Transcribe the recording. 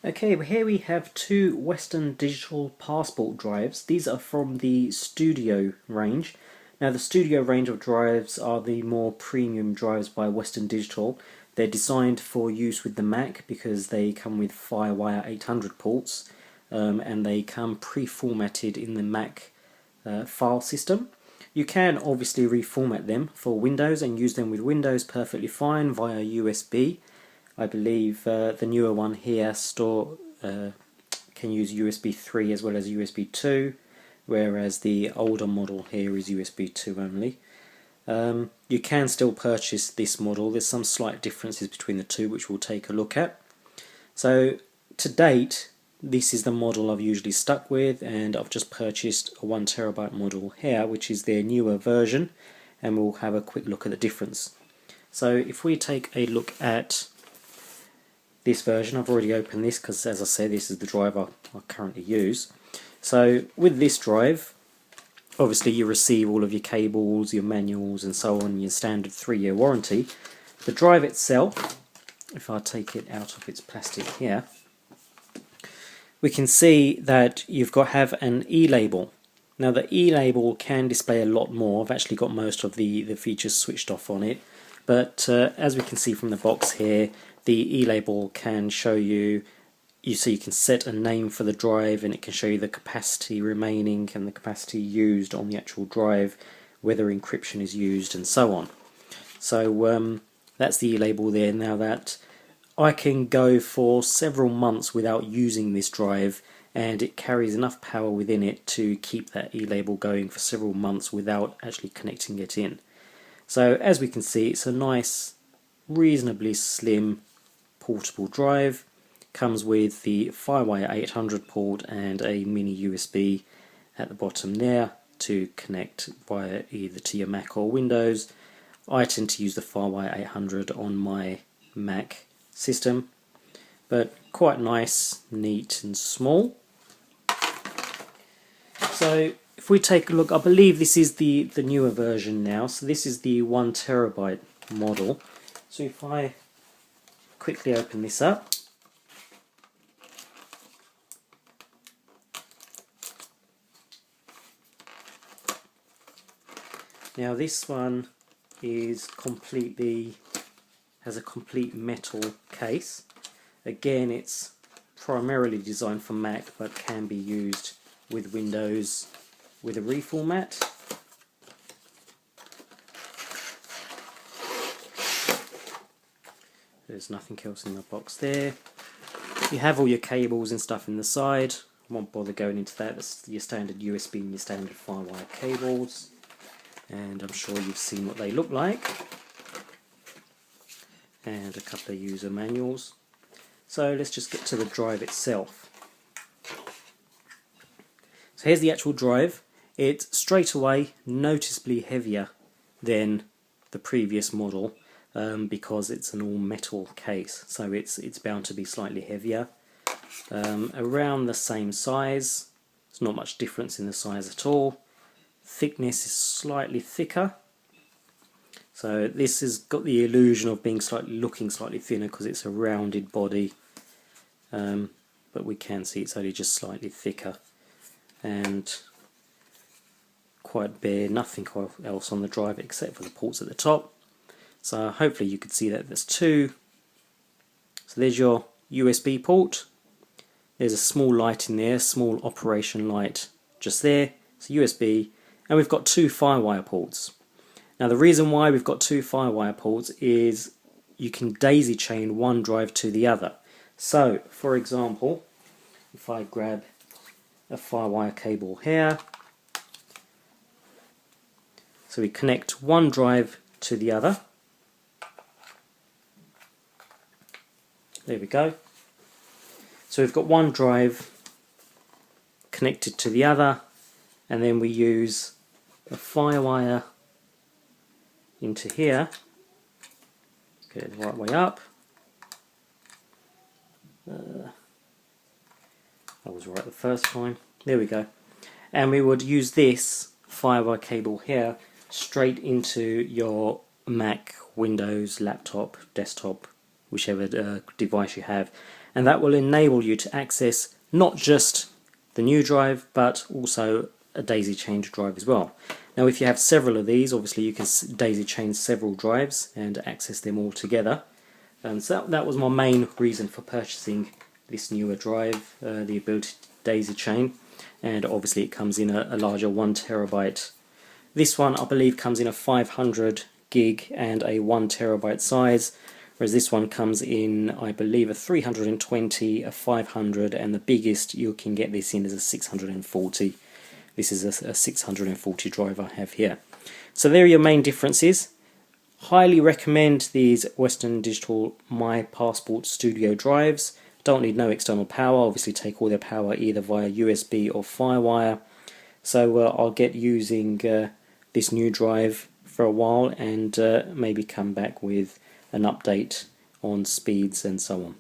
Okay, well here we have two Western Digital Passport drives. These are from the Studio range. Now the Studio range of drives are the more premium drives by Western Digital. They're designed for use with the Mac because they come with FireWire 800 ports and they come pre-formatted in the Mac file system. You can obviously reformat them for Windows and use them with Windows perfectly fine via USB. I believe the newer one here can use USB 3 as well as USB 2, whereas the older model here is USB 2 only. You can still purchase this model. There's some slight differences between the two which we'll take a look at. So to date, this is the model I've usually stuck with, and I've just purchased a 1TB model here, which is their newer version, and we'll have a quick look at the difference. So if we take a look at this version, I've already opened this because, as I said, this is the drive I currently use. So with this drive, obviously you receive all of your cables, your manuals and so on, your standard 3-year warranty. The drive itself, if I take it out of its plastic here, we can see that you've got to have an E-label. Now the E-label can display a lot more. I've actually got most of the features switched off on it, but as we can see from the box here, the E-label can show you, so you can set a name for the drive, and it can show you the capacity remaining and the capacity used on the actual drive, whether encryption is used and so on. So that's the E-label there. Now that I can go for several months without using this drive, and it carries enough power within it to keep that E-label going for several months without actually connecting it in. So as we can see, it's a nice, reasonably slim portable drive. Comes with the FireWire 800 port and a mini USB at the bottom there to connect via either to your Mac or Windows. I tend to use the FireWire 800 on my Mac system, but quite nice, neat and small. So if we take a look, I believe this is the newer version now, so this is the 1TB model. So if I quickly open this up, now this one is has a complete metal case. Again, it's primarily designed for Mac but can be used with Windows with a reformat. There's nothing else in the box there. You have all your cables and stuff in the side. I won't bother going into that. That's your standard USB and your standard FireWire cables, and I'm sure you've seen what they look like, and a couple of user manuals. So let's just get to the drive itself. So here's the actual drive. It's straight away noticeably heavier than the previous model because it's an all metal case, so it's bound to be slightly heavier. Around the same size. There's not much difference in the size at all. Thickness is slightly thicker, so this has got the illusion of being looking slightly thinner because it's a rounded body, but we can see it's only just slightly thicker and quite bare, nothing else on the drive except for the ports at the top. So hopefully you could see that there's two. So there's your USB port. There's a small light in there, small operation light just there. It's USB, and we've got two FireWire ports. Now the reason why we've got two FireWire ports is you can daisy chain one drive to the other. So for example, if I grab a FireWire cable here, so we connect one drive to the other. There we go. So we've got one drive connected to the other, and then we use a FireWire into here. Get it the right way up. I was right the first time. There we go. And we would use this FireWire cable here straight into your Mac, Windows, laptop, desktop, whichever device you have, and that will enable you to access not just the new drive but also a daisy chained drive as well. Now if you have several of these, obviously you can daisy chain several drives and access them all together. So that was my main reason for purchasing this newer drive, the ability to daisy chain, and obviously it comes in a larger 1TB. This one I believe comes in a 500 gig and a 1TB size, whereas this one comes in, I believe, a 320, a 500, and the biggest you can get this in is a 640. This is a 640 drive I have here. So there are your main differences. Highly recommend these Western Digital My Passport Studio drives. Don't need no external power, obviously take all their power either via USB or Firewire. So I'll get using this new drive for a while and maybe come back with an update on speeds and so on.